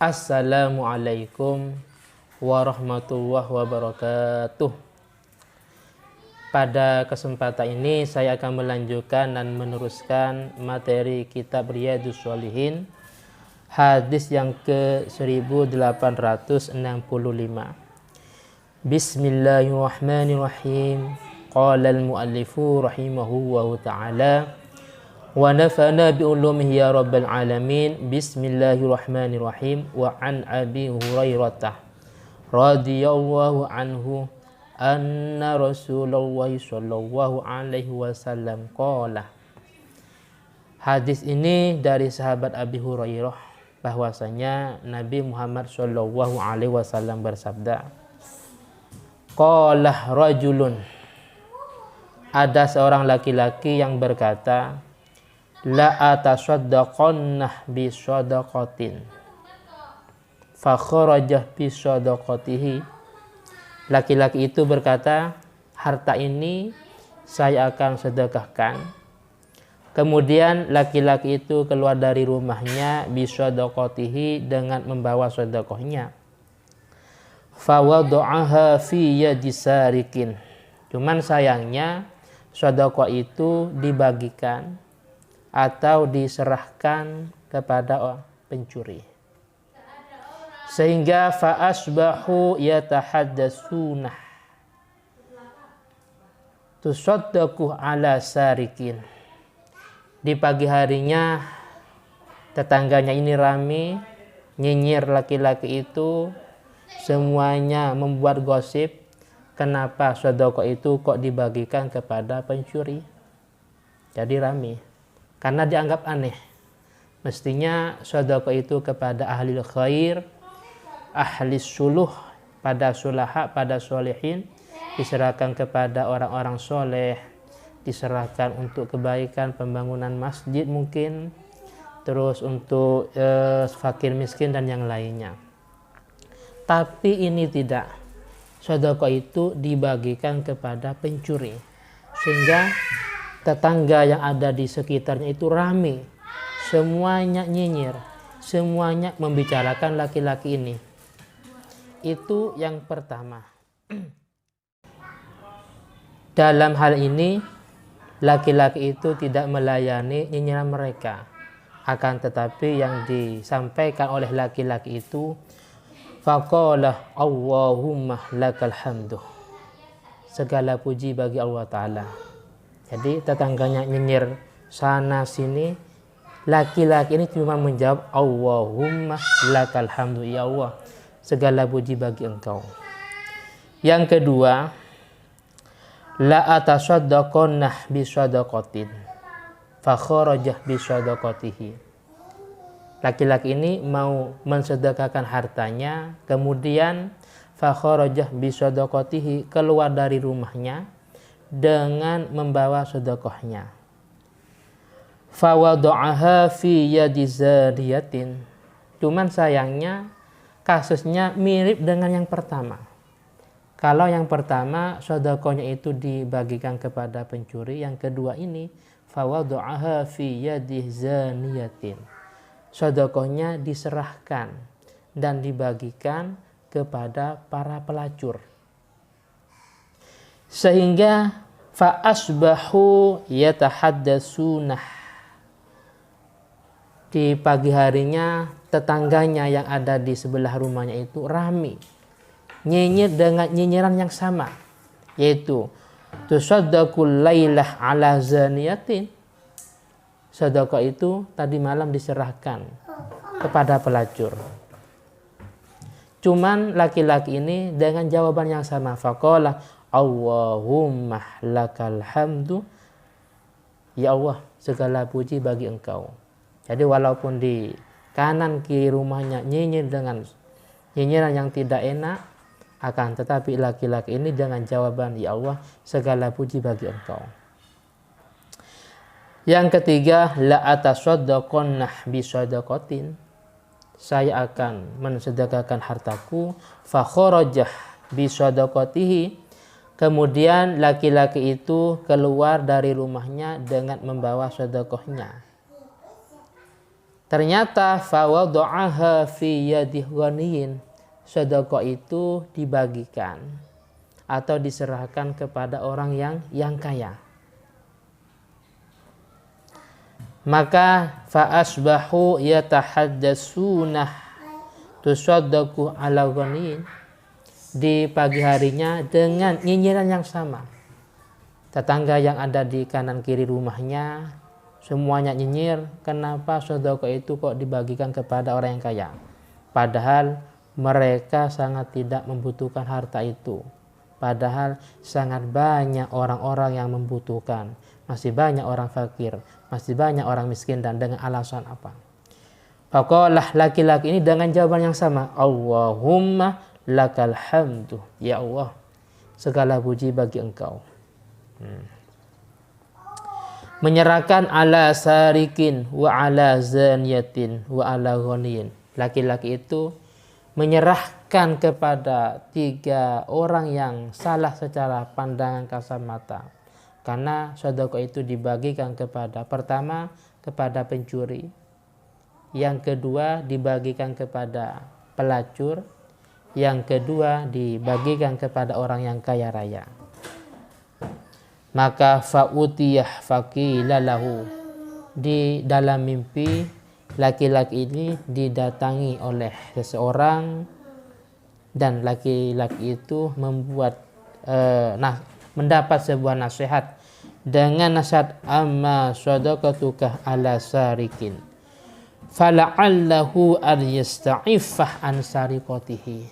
Assalamualaikum warahmatullahi wabarakatuh. Pada kesempatan ini saya akan melanjutkan dan meneruskan materi kitab Riyadhus Shalihin, hadis yang ke-1865. Bismillahirrahmanirrahim. Qala al-muallifu rahimahullahu ta'ala wa nafa'na bi ulumihi ya rabbal alamin. Bismillahirrahmanirrahim. Wa an Abi Hurairah radhiyallahu anhu anna Rasulullah sallallahu alaihi wasallam qala. Hadis ini dari sahabat Abi Hurairah bahwasanya Nabi Muhammad sallallahu alaihi wasallam bersabda, qala rajulun, ada seorang laki-laki yang berkata, la atasaddaqannah bi shadaqatin fa kharajah bi shadaqatihi. Laki-laki itu berkata, harta ini saya akan sedekahkan. Kemudian laki-laki itu keluar dari rumahnya bi shadaqatihi, dengan membawa sedekahnya. Fa wada'aha fi yadi sarikin. Cuman sayangnya sedekah itu dibagikan atau diserahkan kepada pencuri, sehingga fa asbahu yatahaddatsuna tusaddaqu ala sarikin. Di pagi harinya tetangganya ini rame nyinyir laki-laki itu, semuanya membuat gosip kenapa sedekah itu kok dibagikan kepada pencuri. Jadi rame karena dianggap aneh. Mestinya sedekah itu kepada ahli khair, ahli suluh, pada sulaha, pada solehin, diserahkan kepada orang-orang soleh, diserahkan untuk kebaikan pembangunan masjid mungkin, terus untuk fakir miskin dan yang lainnya. Tapi ini tidak, sedekah itu dibagikan kepada pencuri, sehingga tetangga yang ada di sekitarnya itu rame, semuanya nyinyir, semuanya membicarakan laki-laki ini. Itu yang pertama. Dalam hal ini laki-laki itu tidak melayani nyinyiran mereka, akan tetapi yang disampaikan oleh laki-laki itu, faqala Allahumma lakal hamdu, segala puji bagi Allah Ta'ala. Jadi tetangganya nyinyir sana sini, laki-laki ini cuma menjawab Allahumma lakal hamdu, ya Allah segala puji bagi engkau. Yang kedua, la atasaddaqannah bi shadaqatin fa kharajah bi shadaqatihi. Laki-laki ini mau mensedekahkan hartanya, kemudian fa kharajah bi shadaqatihi, keluar dari rumahnya dengan membawa sedekahnya. Fa wada'aha fi yadi zariyatin. Cuman sayangnya kasusnya mirip dengan yang pertama. Kalau yang pertama sedekahnya itu dibagikan kepada pencuri, yang kedua ini fa wada'aha fi yadi zaniyatin, sedekahnya diserahkan dan dibagikan kepada para pelacur, sehingga fa asbahu yatahaddatsunah, di pagi harinya tetangganya yang ada di sebelah rumahnya itu rame nyinyir dengan nyinyiran yang sama, yaitu tusaddaqul lailah ala zaniyatin, sedekah itu tadi malam diserahkan kepada pelacur. Cuman laki-laki ini dengan jawaban yang sama, faqala Allahumma lakal hamdu, ya Allah segala puji bagi engkau. Jadi walaupun di kanan kiri rumahnya nyinyir dengan nyinyiran yang tidak enak, akan tetapi laki-laki ini dengan jawaban ya Allah segala puji bagi engkau. Yang ketiga, la atasaddaqannah bi shadaqatin, saya akan mensedekahkan hartaku, fa kharajah bi shadaqatihi, kemudian laki-laki itu keluar dari rumahnya dengan membawa sedekahnya. Ternyata fawada'aha fi yadih ghaniyin, sedekah itu dibagikan atau diserahkan kepada orang yang kaya. Maka fa asbahu yatahaddatsunah tusaddaqu ala ghaniyin, di pagi harinya dengan nyinyiran yang sama. Tetangga yang ada di kanan kiri rumahnya semuanya nyinyir, kenapa sedekah itu kok dibagikan kepada orang yang kaya? Padahal mereka sangat tidak membutuhkan harta itu. Padahal sangat banyak orang-orang yang membutuhkan. Masih banyak orang fakir, masih banyak orang miskin, dan dengan alasan apa? Faqalah, laki-laki ini dengan jawaban yang sama, Allahumma lakal hamdu, ya Allah, segala puji bagi engkau. Menyerahkan ala sarikin wa ala zaniyatin wa ala ghaniyin. Laki-laki itu menyerahkan kepada 3 orang yang salah secara pandangan kasat mata. Karena sedekah itu dibagikan kepada, pertama kepada pencuri, yang kedua dibagikan kepada pelacur, yang kedua dibagikan kepada orang yang kaya raya. Maka fa'utiyah faqila lahu, di dalam mimpi laki-laki ini didatangi oleh seseorang, dan laki-laki itu mendapat sebuah nasihat dengan nasihat, amma sadaqatuka ala sarikin fala'allahu an yasta'ifah an sariqatihi.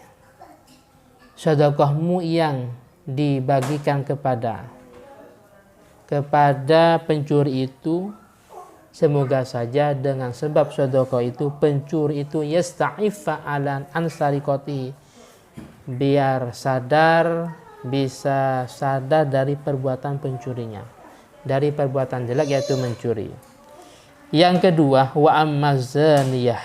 Sedekahmu yang dibagikan kepada pencuri itu, semoga saja dengan sebab sedekah itu pencuri itu yasta'ifa alan ansariqati, biar bisa sadar dari perbuatan pencurinya, dari perbuatan jelek yaitu mencuri. Yang kedua, wa ammazaniyah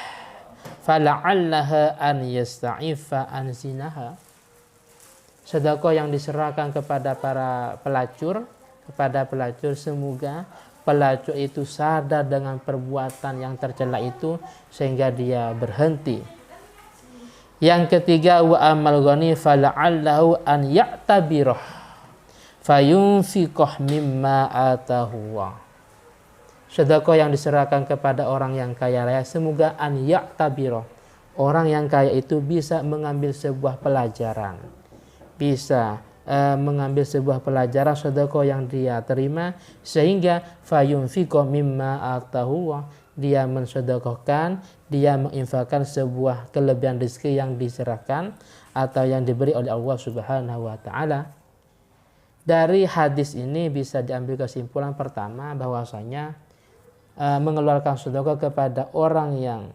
fala'allaha an yasta'ifa an zinaha. Sedekah yang diserahkan kepada para pelacur, semoga pelacur itu sadar dengan perbuatan yang tercela itu sehingga dia berhenti. Yang ketiga, wa amal ghani fala'allahu an ya'tabirah fayunfiqah mimma atahu. Sedekah yang diserahkan kepada orang yang kaya raya, semoga an ya'tabirah, orang yang kaya itu bisa mengambil sebuah pelajaran, mengambil sebuah pelajaran sedekah yang dia terima, sehingga fayunfiqah mimma atahu, dia mensedekahkan, dia menginfakkan sebuah kelebihan rezeki yang diserahkan atau yang diberi oleh Allah Subhanahu wa taala. Dari hadis ini bisa diambil kesimpulan pertama, bahwasanya mengeluarkan sedekah kepada orang yang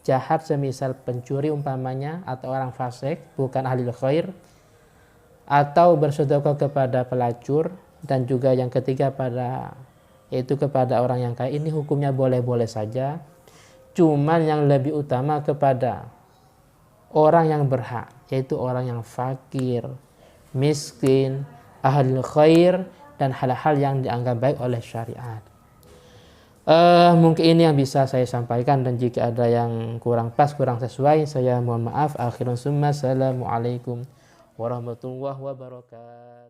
jahat, semisal pencuri umpamanya, atau orang fasik bukan ahli khair, atau bersedekah kepada pelacur, dan juga yang ketiga yaitu kepada orang yang kaya, ini hukumnya boleh-boleh saja. Cuman yang lebih utama kepada orang yang berhak, yaitu orang yang fakir, miskin, ahli khair, dan hal-hal yang dianggap baik oleh syariat. Mungkin ini yang bisa saya sampaikan, dan jika ada yang kurang pas, kurang sesuai, saya mohon maaf. Akhirun summa, assalamualaikum warahmatullahi wabarakatuh.